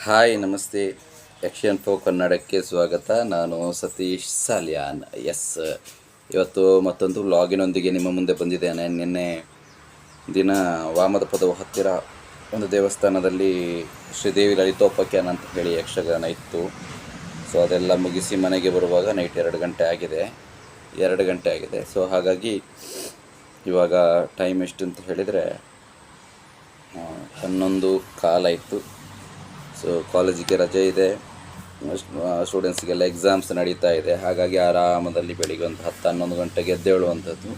Hi ನಮಸ್ತೆ. Action ಫೋ ಕನ್ನಡಕ್ಕೆ ಸ್ವಾಗತ. ನಾನು ಸತೀಶ್ ಸಾಲ್ಯಾನ್. ಇವತ್ತು ಮತ್ತೊಂದು ವ್ಲಾಗಿನೊಂದಿಗೆ ನಿಮ್ಮ ಮುಂದೆ ಬಂದಿದ್ದೇನೆ. ನಿನ್ನೆ ದಿನ ವಾಮದ ಪದವು ಹತ್ತಿರ ಒಂದು ದೇವಸ್ಥಾನದಲ್ಲಿ ಶ್ರೀದೇವಿ ಲಲಿತೋಪಾಖ್ಯಾನ ಅಂತ ಹೇಳಿ ಯಕ್ಷಗಾನ ಇತ್ತು. ಸೊ ಅದೆಲ್ಲ ಮುಗಿಸಿ ಮನೆಗೆ ಬರುವಾಗ ನೈಟ್ 2 ಗಂಟೆ ಆಗಿದೆ. ಸೊ ಹಾಗಾಗಿ ಇವಾಗ ಟೈಮ್ ಎಷ್ಟು ಅಂತ ಹೇಳಿದರೆ 11:15 ಆಯಿತು. ಸೊ ಕಾಲೇಜಿಗೆ ರಜೆ ಇದೆ, ಸ್ಟೂಡೆಂಟ್ಸ್ಗೆಲ್ಲ ಎಕ್ಸಾಮ್ಸ್ ನಡೀತಾ ಇದೆ. ಹಾಗಾಗಿ ಆರಾಮದಲ್ಲಿ ಬೆಳಿಗ್ಗೆ ಒಂದು 10-11 ಗಂಟೆಗೆ ಎದ್ದೇಳುವಂಥದ್ದು.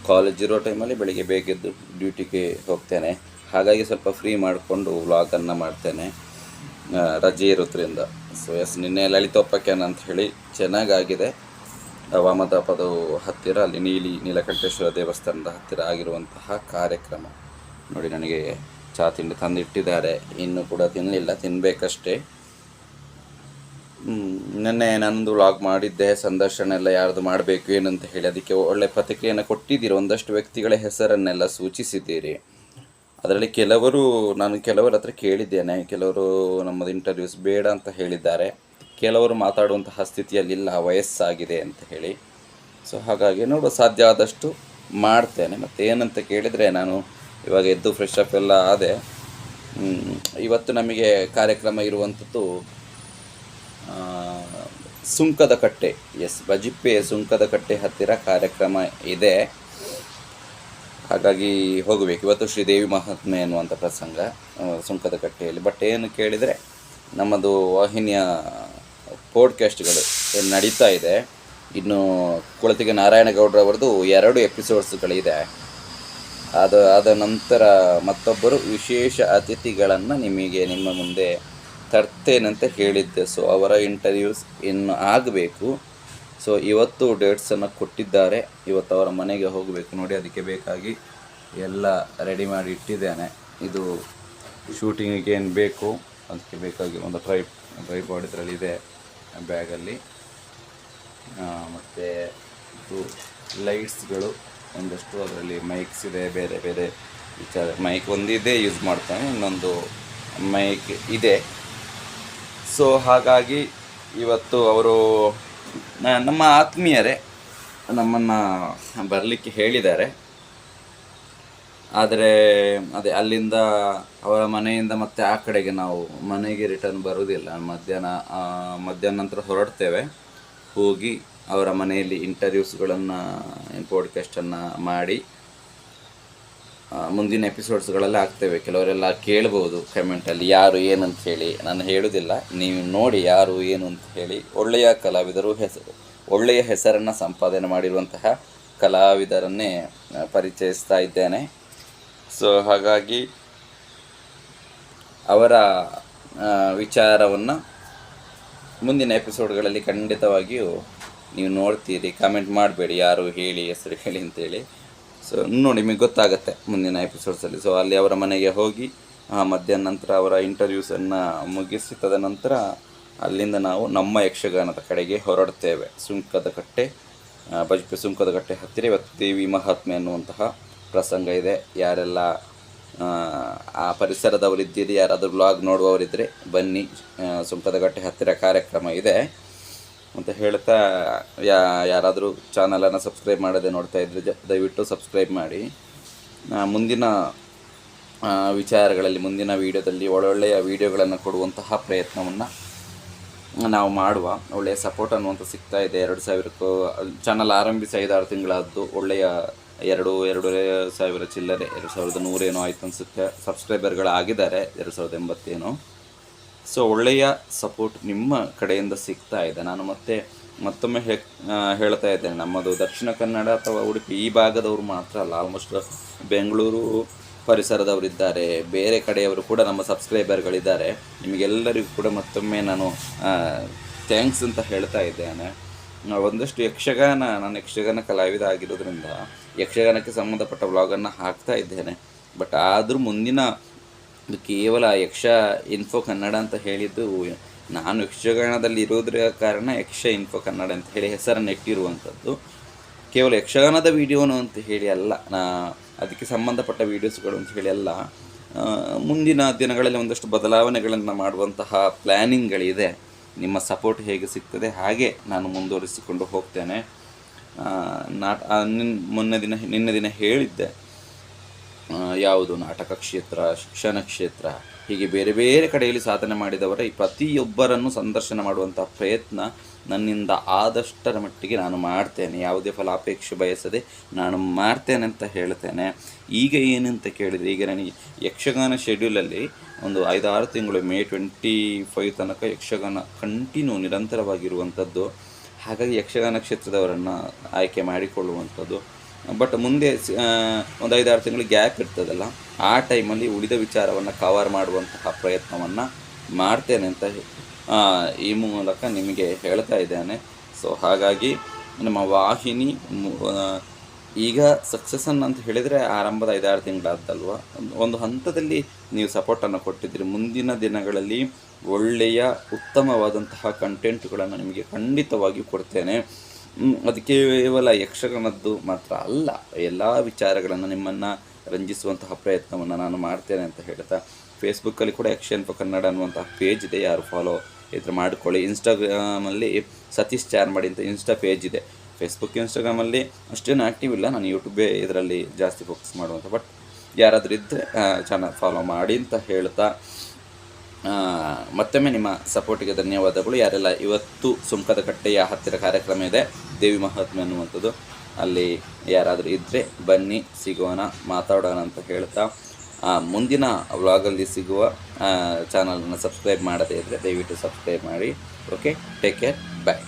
ಕಾಲೇಜ್ ಇರೋ ಟೈಮಲ್ಲಿ ಬೆಳಿಗ್ಗೆ ಬೇಗೆದ್ದು ಡ್ಯೂಟಿಗೆ ಹೋಗ್ತೇನೆ. ಹಾಗಾಗಿ ಸ್ವಲ್ಪ ಫ್ರೀ ಮಾಡಿಕೊಂಡು ವ್ಲಾಗನ್ನು ಮಾಡ್ತೇನೆ, ರಜೆ ಇರೋದ್ರಿಂದ. ಸೊ ನಿನ್ನೆ ಲಲಿತೋಪಾಖ್ಯಾನ ಅಂತ ಹೇಳಿ ಚೆನ್ನಾಗಾಗಿದೆ. ವಾಮದ ಪದವು ಹತ್ತಿರ ಅಲ್ಲಿ ನೀಲಕಂಠೇಶ್ವರ ದೇವಸ್ಥಾನದ ಹತ್ತಿರ ಆಗಿರುವಂತಹ ಕಾರ್ಯಕ್ರಮ ನೋಡಿ. ನನಗೆ ಚಹಾ ತಿಂಡಿ ತಂದಿಟ್ಟಿದ್ದಾರೆ, ಇನ್ನೂ ಕೂಡ ತಿನ್ನಲಿಲ್ಲ, ತಿನ್ನಬೇಕಷ್ಟೇ. ನೆನ್ನೆ ನನ್ನದು ವ್ಲಾಗ್ ಮಾಡಿದ್ದೆ, ಸಂದರ್ಶನ ಎಲ್ಲ ಯಾರ್ದು ಮಾಡಬೇಕು ಏನಂತ ಹೇಳಿ. ಅದಕ್ಕೆ ಒಳ್ಳೆ ಪ್ರತಿಕ್ರಿಯೆಯನ್ನು ಕೊಟ್ಟಿದ್ದೀರಿ. ಒಂದಷ್ಟು ವ್ಯಕ್ತಿಗಳ ಹೆಸರನ್ನೆಲ್ಲ ಸೂಚಿಸಿದ್ದೀರಿ. ಅದರಲ್ಲಿ ನಾನು ಕೆಲವರ ಹತ್ರ ಕೇಳಿದ್ದೇನೆ. ಕೆಲವರು ನಮ್ಮದು ಇಂಟರ್ವ್ಯೂಸ್ ಬೇಡ ಅಂತ ಹೇಳಿದ್ದಾರೆ, ಕೆಲವರು ಮಾತಾಡುವಂತಹ ಸ್ಥಿತಿಯಲ್ಲಿಲ್ಲ, ವಯಸ್ಸಾಗಿದೆ ಅಂತ ಹೇಳಿ. ಸೊ ಹಾಗಾಗಿ ನೋಡುವ, ಸಾಧ್ಯ ಆದಷ್ಟು ಮಾಡ್ತೇನೆ. ಮತ್ತು ಏನಂತ ಕೇಳಿದರೆ, ನಾನು ಇವಾಗ ಎದ್ದು ಫ್ರೆಶ್ ಅಪ್ ಎಲ್ಲ ಆದೆ. ಇವತ್ತು ನಮಗೆ ಕಾರ್ಯಕ್ರಮ ಇರುವಂಥದ್ದು ಸುಂಕದ ಕಟ್ಟೆ, ಬಜಿಪ್ಪೆ ಸುಂಕದ ಕಟ್ಟೆ ಹತ್ತಿರ ಕಾರ್ಯಕ್ರಮ ಇದೆ. ಹಾಗಾಗಿ ಹೋಗಬೇಕು. ಇವತ್ತು ಶ್ರೀದೇವಿ ಮಹಾತ್ಮೆ ಅನ್ನುವಂಥ ಪ್ರಸಂಗ ಸುಂಕದ ಕಟ್ಟೆಯಲ್ಲಿ. ಬಟ್ ಏನು ಕೇಳಿದರೆ, ನಮ್ಮದು ವಾಹಿನಿಯ ಪಾಡ್ಕಾಸ್ಟ್ಗಳು ಏನು ನಡೀತಾ ಇದೆ. ಇನ್ನು ಕುಳತಿಗೆ ನಾರಾಯಣಗೌಡರವರದು 2 ಎಪಿಸೋಡ್ಸ್ಗಳಿದೆ. ಆದ ನಂತರ ಮತ್ತೊಬ್ಬರು ವಿಶೇಷ ಅತಿಥಿಗಳನ್ನು ನಿಮ್ಮ ಮುಂದೆ ತರ್ತೇನಂತ ಹೇಳಿದ್ದೆ. ಸೊ ಅವರ ಇಂಟರ್ವ್ಯೂಸ್ ಇನ್ನು ಆಗಬೇಕು. ಸೊ ಇವತ್ತು ಡೇಟ್ಸನ್ನು ಕೊಟ್ಟಿದ್ದಾರೆ. ಇವತ್ತು ಅವರ ಮನೆಗೆ ಹೋಗಬೇಕು ನೋಡಿ. ಅದಕ್ಕೆ ಬೇಕಾಗಿ ಎಲ್ಲ ರೆಡಿ ಮಾಡಿ ಇಟ್ಟಿದ್ದೇನೆ. ಇದು ಶೂಟಿಂಗಿಗೆ ಏನು ಬೇಕು ಅದಕ್ಕೆ ಬೇಕಾಗಿ ಒಂದು ಟ್ರೈಪಾಡ್ ಇದರಲ್ಲಿದೆ ಬ್ಯಾಗಲ್ಲಿ. ಮತ್ತು ಇದು ಲೈಟ್ಸ್ಗಳು ಒಂದಷ್ಟು, ಅದರಲ್ಲಿ ಮೈಕ್ಸ್ ಇದೆ, ಬೇರೆ ಬೇರೆ ವಿಚಾರ. ಮೈಕ್ ಒಂದಿದೆ ಯೂಸ್ ಮಾಡ್ತಾನೆ, ಇನ್ನೊಂದು ಮೈಕ್ ಇದೆ. ಸೊ ಹಾಗಾಗಿ ಇವತ್ತು ಅವರು ನಮ್ಮ ಆತ್ಮೀಯರೇ ನಮ್ಮನ್ನು ಬರಲಿಕ್ಕೆ ಹೇಳಿದ್ದಾರೆ. ಆದರೆ ಅಲ್ಲಿಂದ ಅವರ ಮನೆಯಿಂದ ಮತ್ತೆ ಆ ಕಡೆಗೆ ನಾವು ಮನೆಗೆ ರಿಟರ್ನ್ ಬರೋದಿಲ್ಲ. ಮಧ್ಯಾಹ್ನ ನಂತರ ಹೊರಡ್ತೇವೆ. ಹೋಗಿ ಅವರ ಮನೆಯಲ್ಲಿ ಇಂಟರ್ವ್ಯೂಸ್ಗಳನ್ನು, ಪಾಡ್ಕಾಸ್ಟನ್ನು ಮಾಡಿ ಮುಂದಿನ ಎಪಿಸೋಡ್ಸ್ಗಳೆಲ್ಲ ಆಗ್ತೇವೆ. ಕೆಲವರೆಲ್ಲ ಕೇಳ್ಬೋದು ಕಮೆಂಟಲ್ಲಿ ಯಾರು ಏನಂತ ಹೇಳಿ. ನಾನು ಹೇಳೋದಿಲ್ಲ, ನೀವು ನೋಡಿ ಯಾರು ಏನು ಅಂತ ಹೇಳಿ. ಒಳ್ಳೆಯ ಕಲಾವಿದರು, ಒಳ್ಳೆಯ ಹೆಸರನ್ನು ಸಂಪಾದನೆ ಮಾಡಿರುವಂತಹ ಕಲಾವಿದರನ್ನೇ ಪರಿಚಯಿಸ್ತಾ ಇದ್ದೇನೆ. ಸೊ ಹಾಗಾಗಿ ಅವರ ವಿಚಾರವನ್ನು ಮುಂದಿನ ಎಪಿಸೋಡ್ಗಳಲ್ಲಿ ಖಂಡಿತವಾಗಿಯೂ ನೀವು ನೋಡ್ತೀರಿ. ಕಮೆಂಟ್ ಮಾಡಬೇಡಿ ಯಾರು ಹೇಳಿ, ಹೆಸರು ಹೇಳಿ ಅಂತೇಳಿ. ಸೊ ನೋಡಿ, ನಿಮಗೆ ಗೊತ್ತಾಗುತ್ತೆ ಮುಂದಿನ ಎಪಿಸೋಡ್ಸಲ್ಲಿ. ಸೊ ಅಲ್ಲಿ ಅವರ ಮನೆಗೆ ಹೋಗಿ ಮಧ್ಯಾಹ್ನ ನಂತರ ಅವರ ಇಂಟರ್ವ್ಯೂಸನ್ನು ಮುಗಿಸಿ ತದನಂತರ ಅಲ್ಲಿಂದ ನಾವು ನಮ್ಮ ಯಕ್ಷಗಾನದ ಕಡೆಗೆ ಹೊರಡ್ತೇವೆ. ಸುಂಕದ ಕಟ್ಟೆ, ಬಜಿಪ್ಪೆ ಸುಂಕದ ಕಟ್ಟೆ ಹತ್ತಿರ ಇವತ್ತು ದೇವಿ ಮಹಾತ್ಮೆ ಅನ್ನುವಂತಹ ಪ್ರಸಂಗ ಇದೆ. ಯಾರೆಲ್ಲ ಆ ಪರಿಸರದವರಿದ್ದೀರಿ, ಯಾರಾದರೂ ವ್ಲಾಗ್ ನೋಡುವವರಿದ್ದರೆ ಬನ್ನಿ. ಸುಂಕದ ಕಟ್ಟೆ ಹತ್ತಿರ ಕಾರ್ಯಕ್ರಮ ಇದೆ ಅಂತ ಹೇಳ್ತಾ, ಯಾರಾದರೂ ಚಾನಲನ್ನು ಸಬ್ಸ್ಕ್ರೈಬ್ ಮಾಡದೆ ನೋಡ್ತಾ ಇದ್ದರೆ ದಯವಿಟ್ಟು ಸಬ್ಸ್ಕ್ರೈಬ್ ಮಾಡಿ. ಮುಂದಿನ ವಿಚಾರಗಳಲ್ಲಿ, ಮುಂದಿನ ವೀಡಿಯೋದಲ್ಲಿ ಒಳ್ಳೊಳ್ಳೆಯ ವೀಡಿಯೋಗಳನ್ನು ಕೊಡುವಂತಹ ಪ್ರಯತ್ನವನ್ನು ನಾವು ಮಾಡುವ. ಒಳ್ಳೆಯ ಸಪೋರ್ಟ್ ಅನ್ನುವಂಥ ಸಿಗ್ತಾ ಇದೆ. 2,000 ಚಾನಲ್ ಆರಂಭಿಸಿ 5-6 ತಿಂಗಳಾದ್ದು. ಒಳ್ಳೆಯ 2,000 ಚಿಲ್ಲರೆ, 2,100 ಏನೋ ಆಯಿತು ಅನಿಸುತ್ತೆ ಸಬ್ಸ್ಕ್ರೈಬರ್ಗಳಾಗಿದ್ದಾರೆ, 2,080 ಏನೋ. ಸೊ ಒಳ್ಳೆಯ ಸಪೋರ್ಟ್ ನಿಮ್ಮ ಕಡೆಯಿಂದ ಸಿಗ್ತಾ ಇದೆ. ನಾನು ಮತ್ತೊಮ್ಮೆ ಹೇಳ್ತಾ ಇದ್ದೇನೆ, ನಮ್ಮದು ದಕ್ಷಿಣ ಕನ್ನಡ ಅಥವಾ ಉಡುಪಿ ಈ ಭಾಗದವರು ಮಾತ್ರ ಅಲ್ಲ, ಆಲ್ಮೋಸ್ಟ್ ಬೆಂಗಳೂರು ಪರಿಸರದವರಿದ್ದಾರೆ, ಬೇರೆ ಕಡೆಯವರು ಕೂಡ ನಮ್ಮ ಸಬ್ಸ್ಕ್ರೈಬರ್ಗಳಿದ್ದಾರೆ. ನಿಮಗೆಲ್ಲರಿಗೂ ಕೂಡ ಮತ್ತೊಮ್ಮೆ ನಾನು ಥ್ಯಾಂಕ್ಸ್ ಅಂತ ಹೇಳ್ತಾ ಇದ್ದೇನೆ. ಒಂದಷ್ಟು ನಾನು ಯಕ್ಷಗಾನ ಕಲಾವಿದ ಆಗಿರೋದ್ರಿಂದ ಯಕ್ಷಗಾನಕ್ಕೆ ಸಂಬಂಧಪಟ್ಟ ವ್ಲಾಗನ್ನು ಹಾಕ್ತಾ ಇದ್ದೇನೆ. ಬಟ್ ಆದರೂ ಮುಂದಿನ ಕೇವಲ ಯಕ್ಷ ಇನ್ಫೋ ಕನ್ನಡ ಅಂತ ಹೇಳಿದ್ದು, ನಾನು ಯಕ್ಷಗಾನದಲ್ಲಿ ಇರೋದ್ರ ಕಾರಣ ಯಕ್ಷ ಇನ್ಫೋ ಕನ್ನಡ ಅಂತ ಹೇಳಿ ಹೆಸರನ್ನು ಇಟ್ಟಿರುವಂಥದ್ದು. ಕೇವಲ ಯಕ್ಷಗಾನದ ವೀಡಿಯೋನು ಅಂತ ಹೇಳಿ ಅಲ್ಲ, ಅದಕ್ಕೆ ಸಂಬಂಧಪಟ್ಟ ವೀಡಿಯೋಸ್ಗಳು ಅಂತ ಹೇಳಿ ಅಲ್ಲ. ಮುಂದಿನ ದಿನಗಳಲ್ಲಿ ಒಂದಷ್ಟು ಬದಲಾವಣೆಗಳನ್ನು ಮಾಡುವಂತಹ ಪ್ಲ್ಯಾನಿಂಗ್ಗಳಿದೆ. ನಿಮ್ಮ ಸಪೋರ್ಟ್ ಹೇಗೆ ಸಿಗ್ತದೆ ಹಾಗೆ ನಾನು ಮುಂದುವರಿಸಿಕೊಂಡು ಹೋಗ್ತೇನೆ. ನಿನ್ನೆ ದಿನ ಹೇಳಿದ್ದೆ, ಯಾವುದು ನಾಟಕ ಕ್ಷೇತ್ರ, ಶಿಕ್ಷಣ ಕ್ಷೇತ್ರ, ಹೀಗೆ ಬೇರೆ ಬೇರೆ ಕಡೆಯಲ್ಲಿ ಸಾಧನೆ ಮಾಡಿದವರ ಈ ಪ್ರತಿಯೊಬ್ಬರನ್ನು ಸಂದರ್ಶನ ಮಾಡುವಂಥ ಪ್ರಯತ್ನ ನನ್ನಿಂದ ಆದಷ್ಟರ ಮಟ್ಟಿಗೆ ನಾನು ಮಾಡ್ತೇನೆ. ಯಾವುದೇ ಫಲಾಪೇಕ್ಷೆ ಬಯಸದೆ ನಾನು ಮಾಡ್ತೇನೆ ಅಂತ ಹೇಳ್ತೇನೆ. ಈಗ ಏನಂತ ಕೇಳಿದರೆ, ಈಗ ನನಗೆ ಯಕ್ಷಗಾನ ಶೆಡ್ಯೂಲಲ್ಲಿ ಒಂದು 5-6 ತಿಂಗಳು, ಮೇ 25 ತನಕ ಯಕ್ಷಗಾನ ಕಂಟಿನ್ಯೂ ನಿರಂತರವಾಗಿರುವಂಥದ್ದು. ಹಾಗಾಗಿ ಯಕ್ಷಗಾನ ಕ್ಷೇತ್ರದವರನ್ನು ಆಯ್ಕೆ ಮಾಡಿಕೊಳ್ಳುವಂಥದ್ದು. ಬಟ್ ಮುಂದೆ ಒಂದು 5-6 ತಿಂಗಳು ಗ್ಯಾಪ್ ಇರ್ತದಲ್ಲ, ಆ ಟೈಮಲ್ಲಿ ಉಳಿದ ವಿಚಾರವನ್ನು ಕವರ್ ಮಾಡುವಂತಹ ಪ್ರಯತ್ನವನ್ನು ಮಾಡ್ತೇನೆ ಅಂತ ಈ ಮೂಲಕ ನಿಮಗೆ ಹೇಳ್ತಾ ಇದ್ದೇನೆ. ಸೊ ಹಾಗಾಗಿ ನಮ್ಮ ವಾಹಿನಿ ಈಗ ಸಕ್ಸಸ್ಸನ್ನು ಅಂತ ಹೇಳಿದರೆ ಆರಂಭದ 5-6 ತಿಂಗಳಾದ್ದಲ್ವ, ಒಂದು ಹಂತದಲ್ಲಿ ನೀವು ಸಪೋರ್ಟನ್ನು ಕೊಟ್ಟಿದ್ದೀರಿ. ಮುಂದಿನ ದಿನಗಳಲ್ಲಿ ಒಳ್ಳೆಯ ಉತ್ತಮವಾದಂತಹ ಕಂಟೆಂಟ್ಗಳನ್ನು ನಿಮಗೆ ಖಂಡಿತವಾಗಿಯೂ ಕೊಡ್ತೇನೆ. ಅದು ಕೇವಲ ಯಕ್ಷಗಾನದ್ದು ಮಾತ್ರ ಅಲ್ಲ, ಎಲ್ಲ ವಿಚಾರಗಳನ್ನು ನಿಮ್ಮನ್ನು ರಂಜಿಸುವಂತಹ ಪ್ರಯತ್ನವನ್ನು ನಾನು ಮಾಡ್ತೇನೆ ಅಂತ ಹೇಳ್ತಾ, ಫೇಸ್ಬುಕ್ಕಲ್ಲಿ ಕೂಡ ಯಕ್ಷನ್ ಫಾರ್ ಕನ್ನಡ ಅನ್ನುವಂತಹ ಪೇಜ್ ಇದೆ, ಯಾರು ಫಾಲೋ ಇದ್ರೆ ಮಾಡಿಕೊಳ್ಳಿ. ಇನ್ಸ್ಟಾಗ್ರಾಮಲ್ಲಿ ಸತೀಶ್ ಚಾರ್ಮಾಡಿ ಅಂತ ಇನ್ಸ್ಟಾ ಪೇಜ್ ಇದೆ. ಫೇಸ್ಬುಕ್, ಇನ್ಸ್ಟಾಗ್ರಾಮಲ್ಲಿ ಅಷ್ಟೇನು ಆ್ಯಕ್ಟಿವ್ ಇಲ್ಲ, ನಾನು ಯೂಟ್ಯೂಬೇ ಇದರಲ್ಲಿ ಜಾಸ್ತಿ ಫೋಕಸ್ ಮಾಡುವಂಥ. ಬಟ್ ಯಾರಾದರೂ ಇದ್ದರೆ ಚಾನಲ್ ಫಾಲೋ ಮಾಡಿ ಅಂತ ಹೇಳ್ತಾ, ಮತ್ತೊಮ್ಮೆ ನಿಮ್ಮ ಸಪೋರ್ಟಿಗೆ ಧನ್ಯವಾದಗಳು. ಯಾರೆಲ್ಲ ಇವತ್ತು ಸುಂಕದ ಕಟ್ಟೆಯ ಹತ್ತಿರ ಕಾರ್ಯಕ್ರಮ ಇದೆ, ದೇವಿ ಮಹಾತ್ಮೆ ಅನ್ನುವಂಥದ್ದು, ಅಲ್ಲಿ ಯಾರಾದರೂ ಇದ್ದರೆ ಬನ್ನಿ, ಸಿಗೋಣ, ಮಾತಾಡೋಣ ಅಂತ ಹೇಳ್ತಾ, ಮುಂದಿನ ವ್ಲಾಗಲ್ಲಿ ಸಿಗುವ ಚಾನಲನ್ನು ಸಬ್ಸ್ಕ್ರೈಬ್ ಮಾಡದೇ ಇದ್ದರೆ ದಯವಿಟ್ಟು ಸಬ್ಸ್ಕ್ರೈಬ್ ಮಾಡಿ. ಓಕೆ, ಟೇಕ್ ಕೇರ್, ಬಾಯ್.